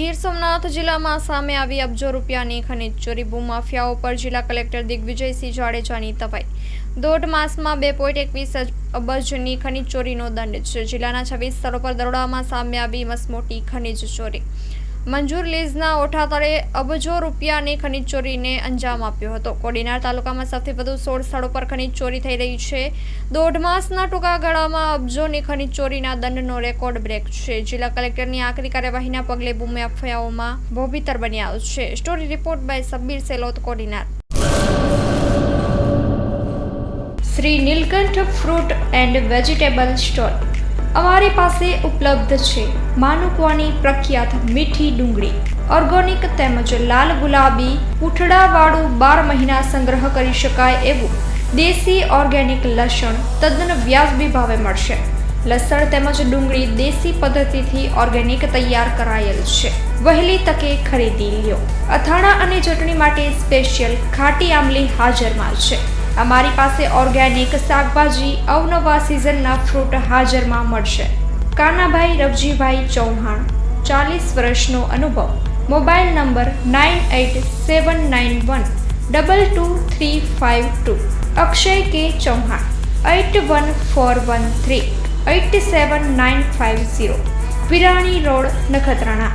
ગીર સોમનાથ જિલ્લામાં સામે આવી અબજો રૂપિયાની ખનીજ ચોરી ભૂમાફિયાઓ પર જિલ્લા કલેક્ટર દિગ્વિજયસિંહ જાડેજાની તવાઈ। 1.5 માસમાં 2.21 અબજની ખનીજ ચોરીનો દંડ છે। જિલ્લાના 26 સ્થળો પર દરોડામાં સામે આવી મસમોટી ખનીજ ચોરી। મંજૂર લીઝના ઓઠા તળે અબજો રૂપિયાની ખનીજ ચોરીને અંજામ આપ્યો હતો। કોડીનાર તાલુકામાં સૌથી વધુ 16 સ્થળો પર ખનીજ ચોરી થઈ રહી છે। 1.5 માસના ટૂંકા ગાળામાં અબજોની ખનીજ ચોરીના દંડનો રેકોર્ડ બ્રેક છે। જિલ્લા કલેક્ટરની આકરી કાર્યવાહીના પગલે ભૂમાફિયાઓમાં ભોબીતર બન્યા છે। Story report by Sabbir Selot, Kodinar. Shri Nilkanth fruit and vegetable store અમારી પાસે ઉપલબ્ધ છે માનુકવાની પ્રખ્યાત મીઠી ડુંગળી, ઓર્ગેનિક તેમજ લાલ ગુલાબી પૂંઠડાવાળું 12 મહિના સંગ્રહ કરી શકાય એવું દેશી ઓર્ગેનિક લસણ તદ્દન વ્યાજબી ભાવે મળશે। લસણ તેમજ ડુંગળી દેશી પદ્ધતિથી ઓર્ગેનિક તૈયાર કરાયેલ છે। વહેલી તકે ખરીદી લ્યો। અથાણા અને ચટણી માટે સ્પેશિયલ ખાટી આમલી હાજરમાં છે। અમારી પાસે ઓર્ગેનિક શાકભાજી, અવનવા સિઝનના ફ્રૂટ હાજરમાં મળશે। કાનાભાઈ રવજીભાઈ ચૌહાણ, 40 વર્ષનો અનુભવ। Mobile number 9879122352। અક્ષય કે ચૌહાણ, 8141387950। વિરાણી રોડ, નખત્રાણા।